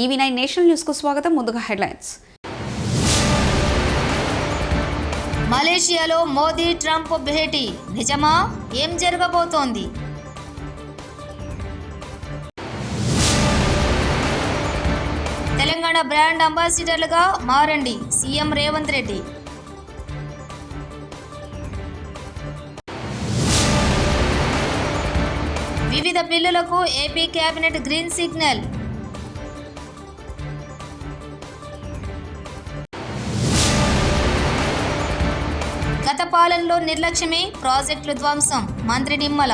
ఈవీ9 national news కు స్వాగతం. ముందుగా హెడ్లైన్స్. మలేషియాలో మోదీ ట్రంప్ భేటీ నిజమా? ఏం జరగబోతోంది? తెలంగాణ బ్రాండ్ అంబాసిడర్లుగా మారండి సీఎం రేవంత్ రెడ్డి. వివిధ బిల్లులకు ఏపీ కేబినెట్ గ్రీన్ సిగ్నల్. గత పాలనలో నిర్లక్ష్యమే ప్రాజెక్టుల ధ్వంసం మంత్రి నిమ్మల.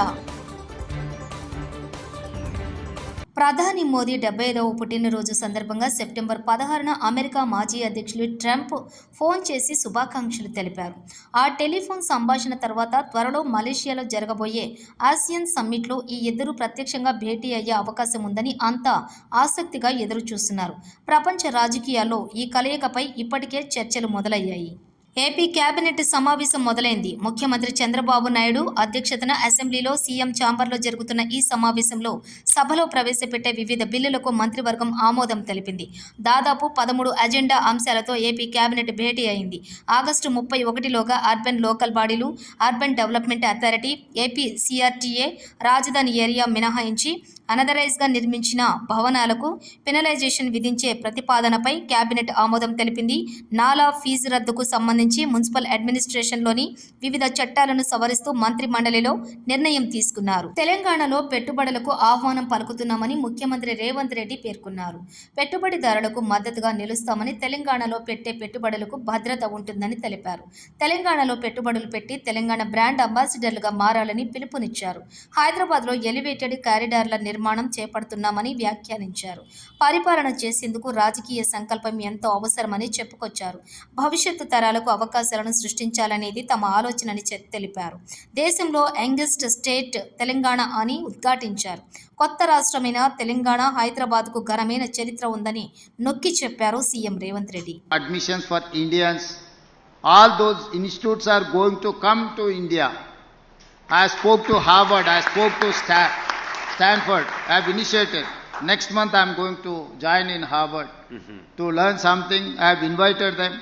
ప్రధాని మోదీ 75వ పుట్టినరోజు సందర్భంగా సెప్టెంబర్ 16న అమెరికా మాజీ అధ్యక్షులు ట్రంప్ ఫోన్ చేసి శుభాకాంక్షలు తెలిపారు. ఆ టెలిఫోన్ సంభాషణ తర్వాత త్వరలో మలేషియాలో జరగబోయే ఆసియన్ సమ్మిట్లో ఈ ఇద్దరు ప్రత్యక్షంగా భేటీ అయ్యే అవకాశం ఉందని అంతా ఆసక్తిగా ఎదురు చూస్తున్నారు. ప్రపంచ రాజకీయాల్లో ఈ కలయికపై ఇప్పటికే చర్చలు మొదలయ్యాయి. ఏపీ కేబినెట్ సమావేశం మొదలైంది. ముఖ్యమంత్రి చంద్రబాబు నాయుడు అధ్యక్షతన అసెంబ్లీలో సీఎం ఛాంబర్లో జరుగుతున్న ఈ సమావేశంలో సభలో ప్రవేశపెట్టే వివిధ బిల్లులకు మంత్రివర్గం ఆమోదం తెలిపింది. దాదాపు 13 అజెండా అంశాలతో ఏపీ కేబినెట్ భేటీ అయింది. ఆగస్టు 31లోగా అర్బన్ లోకల్ బాడీలు, urban development authority, AP CRTA, రాజధాని ఏరియా మినహాయించి అనదరైజ్గా నిర్మించిన భవనాలకు పెనలైజేషన్ విధించే ప్రతిపాదనపై కేబినెట్ ఆమోదం తెలిపింది. నాలా ఫీజు రద్దుకు సంబంధించి మున్సిపల్ అడ్మినిస్ట్రేషన్లోని వివిధ చట్టాలను సవరిస్తూ మంత్రి మండలిలో నిర్ణయం తీసుకున్నారు. తెలంగాణలో పెట్టుబడులకు ఆహ్వానం పలుకుతున్నామని ముఖ్యమంత్రి రేవంత్ రెడ్డి పేర్కొన్నారు. పెట్టుబడిదారులకు మద్దతుగా నిలుస్తామని, తెలంగాణలో పెట్టే పెట్టుబడులకు భద్రత ఉంటుందని తెలిపారు. తెలంగాణలో పెట్టుబడులు పెట్టి తెలంగాణ బ్రాండ్ అంబాసిడర్లుగా మారాలని పిలుపునిచ్చారు. హైదరాబాద్లో ఎలివేటెడ్ కారిడార్ల నిర్మాణం చేపడుతున్నామని వ్యాఖ్యానించారు. పరిపాలన చేసేందుకు రాజకీయ సంకల్పం ఎంతో అవసరమని చెప్పుకొచ్చారు. భవిష్యత్తు తరాలకు అవకాశాలను సృష్టించాలనేది తమ ఆలోచనని తెలిపారు. దేశంలో యంగెస్ట్ స్టేట్ తెలంగాణ అని ఉద్ఘాటించారు. కొత్త రాష్ట్రమైన తెలంగాణ, హైదరాబాద్కు ఘనమైన చరిత్ర ఉందని నొక్కి చెప్పారు CM Revanth Reddy. Admissions for Indians, all those institutes are going to come to India. I spoke to Harvard, I spoke to Stanford, I have initiated. Next month I am going to join in Harvard to learn something. I have invited them.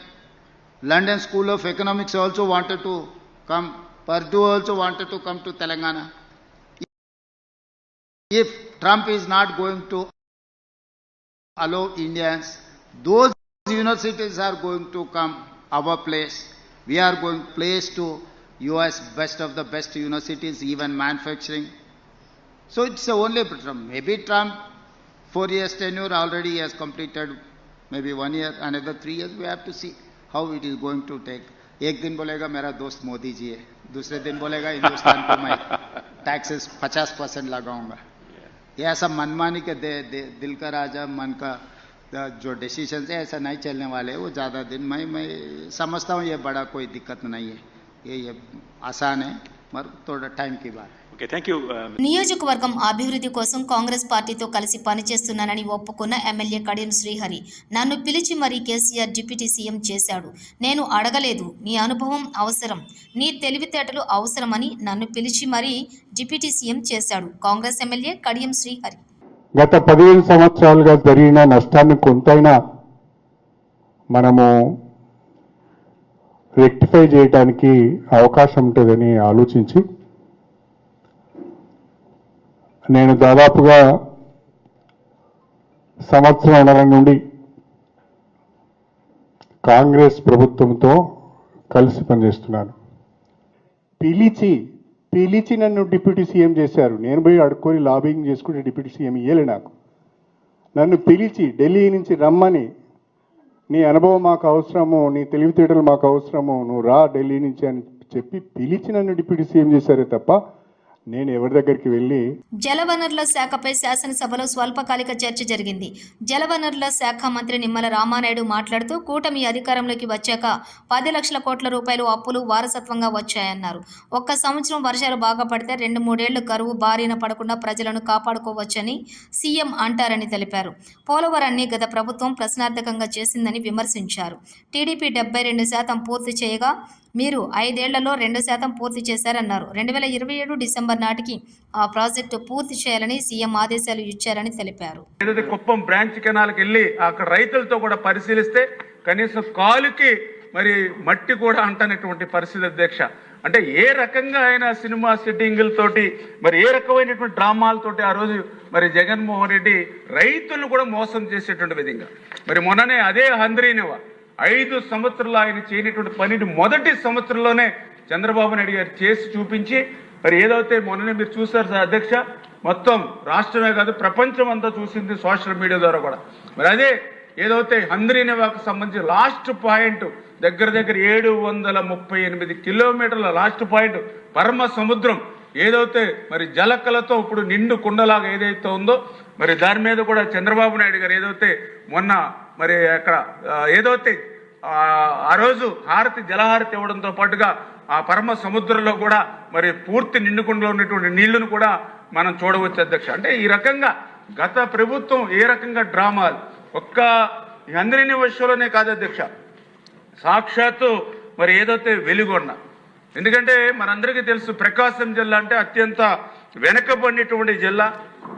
London School of Economics also wanted to come. Purdue also wanted to come to Telangana. If Trump is not going to allow Indians, those universities are going to come our place. We are going place to US best of the best universities, even manufacturing. So it's only Trump. Maybe Trump 4 years tenure already has completed, maybe 1 year, another 3 years. We have to see how it is going to take. एक दिन बोलेगा मेरा दोस्त मोदी जी है, दूसरे दिन बोलेगा हिंदुस्तान को मैं टैक्सेस 50% लगाऊंगा. ये ऐसा मनमानी के दिल का राजा मन का जो डिसीजन है ऐसा नहीं चलने वाले. वो ज़्यादा दिन मैं समझता हूँ ये बड़ा कोई दिक्कत नहीं है. ये आसान है मगर थोड़ा टाइम की बात है. నియోజకవర్గం అభివృద్ధి కోసం కాంగ్రెస్ పార్టీతో కలిసి పనిచేస్తున్నానని ఒప్పుకున్న ఎమ్మెల్యే కడియం శ్రీహరి, నన్ను పిలిచి మరీ కేసీఆర్ డిప్యూటీ సీఎం చేశాడు. నేను అడగలేదు. నీ అనుభవం అవసరం, నీ తెలివితేటలు అవసరమని నన్ను పిలిచి మరీ డిప్యూటీ సీఎం చేశాడు. కాంగ్రెస్ ఎమ్మెల్యే కడియం శ్రీహరి. గత 15 సంవత్సరాలుగా జరిగిన నష్టాన్ని కొంతైనా మనము రెక్టిఫై చేయడానికి అవకాశం ఉంటుందని ఆలోచించి నేను దాదాపుగా సంవత్సరాల నుండి కాంగ్రెస్ ప్రభుత్వంతో కలిసి పనిచేస్తున్నాను. పిలిచి నన్ను డిప్యూటీ సీఎం చేశారు. నేను పోయి అడుక్కొని లాబింగ్ చేసుకుంటే డిప్యూటీ సీఎం ఇయ్యలే నాకు. నన్ను పిలిచి ఢిల్లీ నుంచి రమ్మని, నీ అనుభవం మాకు అవసరము, నీ తెలివితేటలు మాకు అవసరము, నువ్వు రా ఢిల్లీ నుంచి అని చెప్పి పిలిచి నన్ను డిప్యూటీ సీఎం చేశారే తప్ప నేను ఎవరి దగ్గరికి వెళ్ళి. జలవనరుల శాఖపై శాసనసభలో స్వల్పకాలిక చర్చ జరిగింది. జలవనరుల శాఖ మంత్రి నిమ్మల రామానాయుడు మాట్లాడుతూ, కూటమి అధికారంలోకి వచ్చాక 10 లక్షల కోట్ల రూపాయలు అప్పులు వారసత్వంగా వచ్చాయన్నారు. ఒక్క సంవత్సరం వర్షాలు బాగా పడితే 2-3 ఏళ్లు కరువు బారిన పడకుండా ప్రజలను కాపాడుకోవచ్చని సీఎం అంటారని తెలిపారు. పోలవరాన్ని గత ప్రభుత్వం ప్రశ్నార్థకంగా చేసిందని విమర్శించారు. టీడీపీ 72% పూర్తి చేయగా మీరు 5 ఏళ్లలో 2% పూర్తి చేశారన్నారు. 2027 డిసెంబర్ నాటికి ఆ ప్రాజెక్టు పూర్తి చేయాలని సీఎం ఆదేశాలు ఇచ్చారని తెలిపారు. ఏదైతే కుప్పం బ్రాంచ్ కెనాల్కి వెళ్ళి అక్కడ రైతులతో కూడా పరిశీలిస్తే కనీసం కాలుకి మరి మట్టి కూడా అంటనటువంటి పరిస్థితి అధ్యక్ష. అంటే ఏ రకంగా ఆయన సినిమా సెట్టింగులతోటి మరి ఏ రకమైనటువంటి డ్రామాలతోటి ఆ రోజు మరి జగన్మోహన్ రెడ్డి రైతులను కూడా మోసం చేసేటువంటి విధంగా మరి మొన్ననే అదే హంద్రీనివా 5 సంవత్సరాలు ఆయన చేయనటువంటి పనిని మొదటి సంవత్సరంలోనే చంద్రబాబు నాయుడు గారు చేసి చూపించి మరి ఏదైతే మొన్ననే మీరు చూసారు సార్ అధ్యక్ష, మొత్తం రాష్ట్రమే కాదు ప్రపంచం అంతా చూసింది సోషల్ మీడియా ద్వారా కూడా. మరి అదే ఏదైతే హంద్రీనివాకు సంబంధించి లాస్ట్ పాయింట్ దగ్గర 738 కిలోమీటర్ల లాస్ట్ పాయింట్ పరమ సముద్రం ఏదైతే మరి జలకలతో ఇప్పుడు నిండు కుండలాగా ఏదైతే ఉందో మరి దాని మీద కూడా చంద్రబాబు నాయుడు గారు ఏదైతే మొన్న మరి అక్కడ ఏదైతే ఆ రోజు జలహారతి ఇవ్వడంతో పాటుగా ఆ పరమ సముద్రంలో కూడా మరి పూర్తి నిండుకుండలో ఉన్నటువంటి నీళ్లను కూడా మనం చూడవచ్చు అధ్యక్ష. అంటే ఈ రకంగా గత ప్రభుత్వం ఏ రకంగా డ్రామాలు ఒక్క అందరినీ విషయంలోనే కాదు అధ్యక్ష, సాక్షాత్తు మరి ఏదైతే వెలుగొండ, ఎందుకంటే మనందరికీ తెలుసు ప్రకాశం జిల్లా అంటే అత్యంత వెనకబడినటువంటి జిల్లా,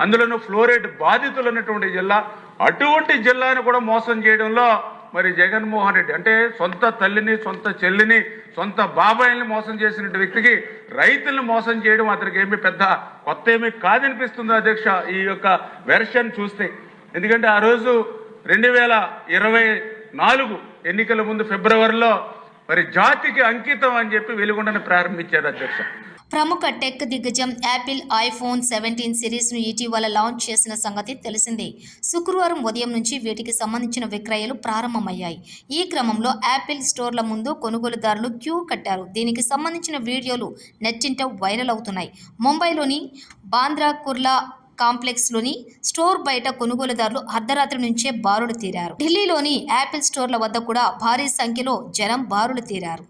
అందులోనూ ఫ్లోరైడ్ బాధితులు ఉన్నటువంటి జిల్లా. అటువంటి జిల్లాను కూడా మోసం చేయడంలో మరి జగన్మోహన్ రెడ్డి అంటే సొంత తల్లిని, సొంత చెల్లిని, సొంత బాబాయిల్ని మోసం చేసిన వ్యక్తికి రైతులను మోసం చేయడం అతనికి ఏమీ పెద్ద కొత్త ఏమీ కాదనిపిస్తుంది అధ్యక్ష ఈ యొక్క వెర్షన్ చూస్తే. ఎందుకంటే ఆ రోజు 2024 ఎన్నికల ముందు ఫిబ్రవరిలో మరి జాతికి అంకితం అని చెప్పి వెలుగొండను ప్రారంభించారు అధ్యక్ష. ప్రముఖ టెక్ దిగ్గజం యాపిల్ ఐఫోన్ 17 సిరీస్ను ఇటీవల లాంచ్ చేసిన సంగతి తెలిసిందే. శుక్రవారం ఉదయం నుంచి వీటికి సంబంధించిన విక్రయాలు ప్రారంభమయ్యాయి. ఈ క్రమంలో యాపిల్ స్టోర్ల ముందు కొనుగోలుదారులు క్యూ కట్టారు. దీనికి సంబంధించిన వీడియోలు నెట్టింట వైరల్ అవుతున్నాయి. ముంబైలోని బాంద్రా కుర్లా కాంప్లెక్స్లోని స్టోర్ బయట కొనుగోలుదారులు అర్ధరాత్రి నుంచే బారులు తీరారు. ఢిల్లీలోని యాపిల్ స్టోర్ల వద్ద కూడా భారీ సంఖ్యలో జనం బారులు తీరారు.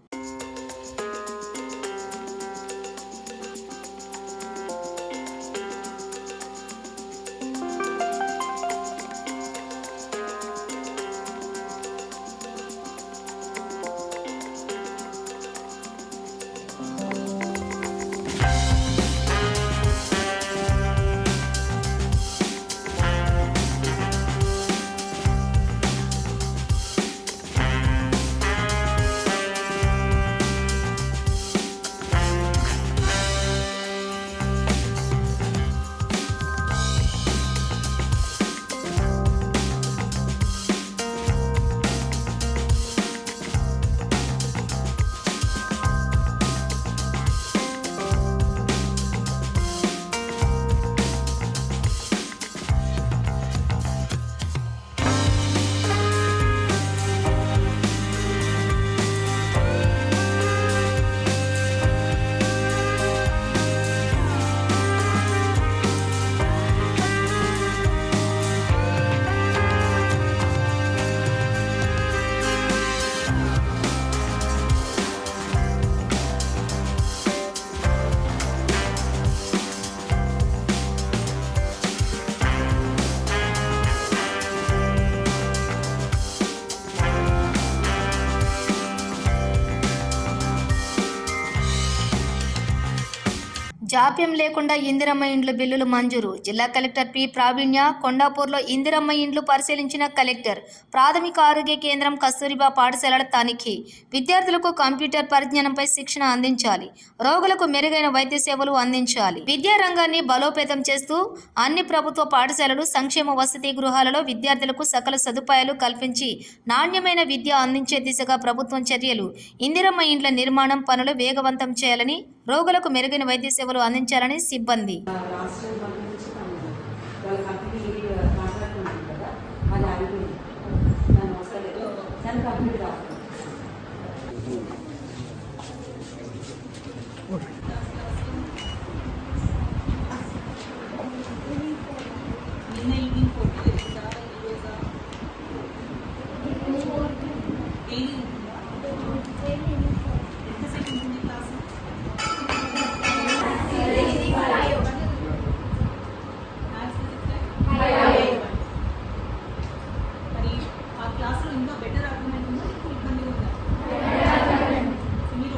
జాప్యం లేకుండా ఇందిరమ్మ ఇండ్లు బిల్లులు మంజూరు. జిల్లా కలెక్టర్ పి ప్రావీణ్య కొండాపూర్లో ఇందిరమ్మ ఇండ్లు పరిశీలించిన కలెక్టర్. ప్రాథమిక ఆరోగ్య కేంద్రం, కస్తూరిబా పాఠశాలల తనిఖీ. విద్యార్థులకు కంప్యూటర్ పరిజ్ఞానంపై శిక్షణ అందించాలి. రోగులకు మెరుగైన వైద్య సేవలు అందించాలి. విద్యా రంగాన్ని బలోపేతం చేస్తూ అన్ని ప్రభుత్వ పాఠశాలలు, సంక్షేమ వసతి గృహాలలో విద్యార్థులకు సకల సదుపాయాలు కల్పించి నాణ్యమైన విద్య అందించే దిశగా ప్రభుత్వం చర్యలు. ఇందిరమ్మ ఇండ్ల నిర్మాణం పనులు వేగవంతం చేయాలని, రోగులకు మెరుగైన వైద్య సేవలు అందించాలని సిబ్బంది. క్లాసులో ఇంకా బెటర్ ఆర్గ్యుమెంట్ ఉందా, ఇబ్బంది ఉందా? మీరు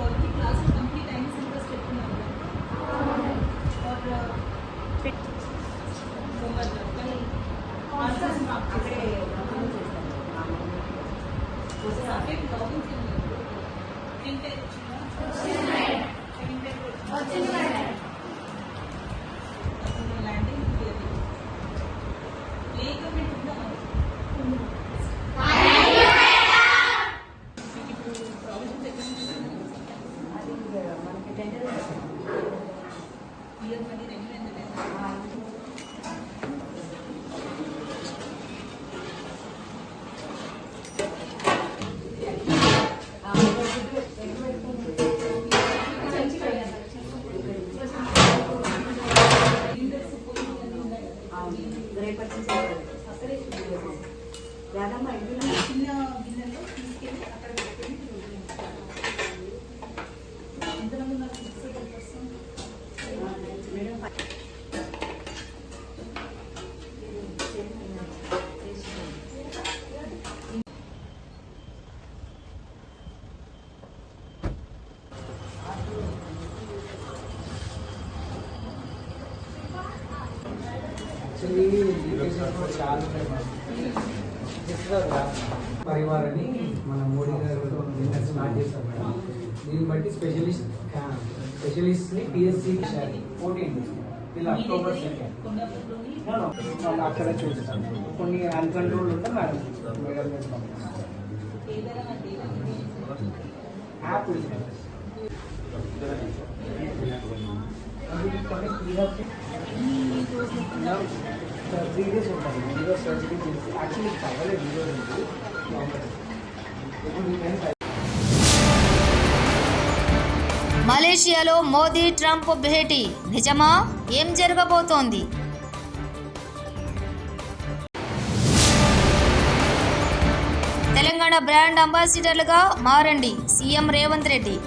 రాధమ్మ ఇందులో చిన్న గిన్నెలో తీసుకెళ్ళి అక్కడ పెట్టుకొని ఎంతమంది నాకు మేడం పరివార్ అని మన మోడీ గారు స్టార్ట్ చేస్తారు మేడం. దీన్ని బట్టి స్పెషలిస్ట్ని పిఎస్సి 14 ఇలా అక్టోబర్ 2 అక్కడ చూస్తాను. కొన్ని అన్కంట్రోల్ ఉంటే మేడం యాప్ త్రీ డేస్ ఉంటాయి. లివర్ సర్జరీ చేసి యాక్చువల్లీ అవ్వలేదు లివర్ నుంచి. మలేషియాలో మోదీ ట్రంప్ భేటీ నిజమా? ఏం జరగబోతోంది? తెలంగాణ బ్రాండ్ అంబాసిడర్లుగా మారండి సీఎం రేవంత్ రెడ్డి.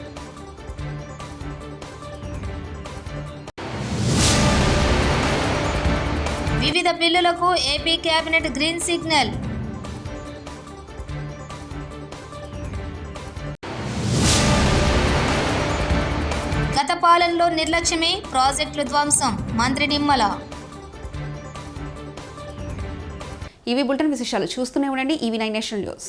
వివిధ బిల్లులకు ఏపీ కేబినెట్ గ్రీన్ సిగ్నల్. గత పాలనలో నిర్లక్ష్యమే ప్రాజెక్టుల ధ్వంసం మంత్రి నిమ్మల. ఇవి బులెటిన్ విశేషాలు. చూస్తూనే ఉండండి EV9 నేషనల్ న్యూస్.